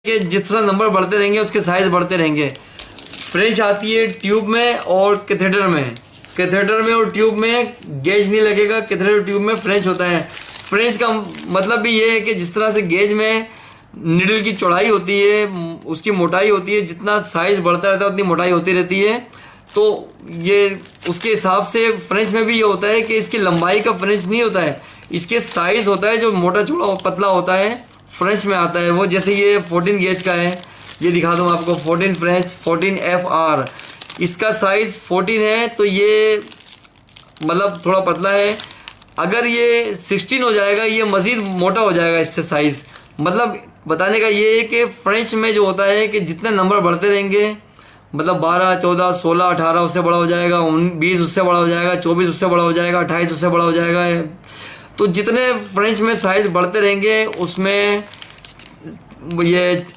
कि जिस तरह नंबर बढ़ते रहेंगे उसके साइज़ बढ़ते रहेंगे। फ्रेंच आती है ट्यूब में और कैथेटर में। कैथेटर में और ट्यूब में गेज नहीं लगेगा, कैथेटर ट्यूब में फ्रेंच होता है। फ्रेंच का मतलब भी ये है कि जिस तरह से गेज में निडल की चौड़ाई होती है, उसकी मोटाई होती है, जितना साइज़ बढ़ता रहता है उतनी मोटाई होती रहती है। तो ये उसके हिसाब से फ्रेंच में भी ये होता है कि इसकी लंबाई का फ्रेंच नहीं होता है, इसके साइज़ होता है जो मोटा चौड़ा पतला होता है फ्रेंच में आता है वो। जैसे ये 14 गेज का है, ये दिखा दूँ आपको 14 फ्रेंच 14 FR, इसका साइज़ 14 है तो ये मतलब थोड़ा पतला है। अगर ये 16 हो जाएगा ये मज़ीद मोटा हो जाएगा इससे साइज़। मतलब बताने का ये है कि फ्रेंच में जो होता है कि जितने नंबर बढ़ते रहेंगे, मतलब 12, 14, 16, 18 उससे बड़ा हो जाएगा, 20 उससे बड़ा हो जाएगा, 24 उससे बड़ा हो जाएगा, 28 उससे बड़ा हो जाएगा। तो जितने फ्रेंच में साइज़ बढ़ते रहेंगे उसमें ये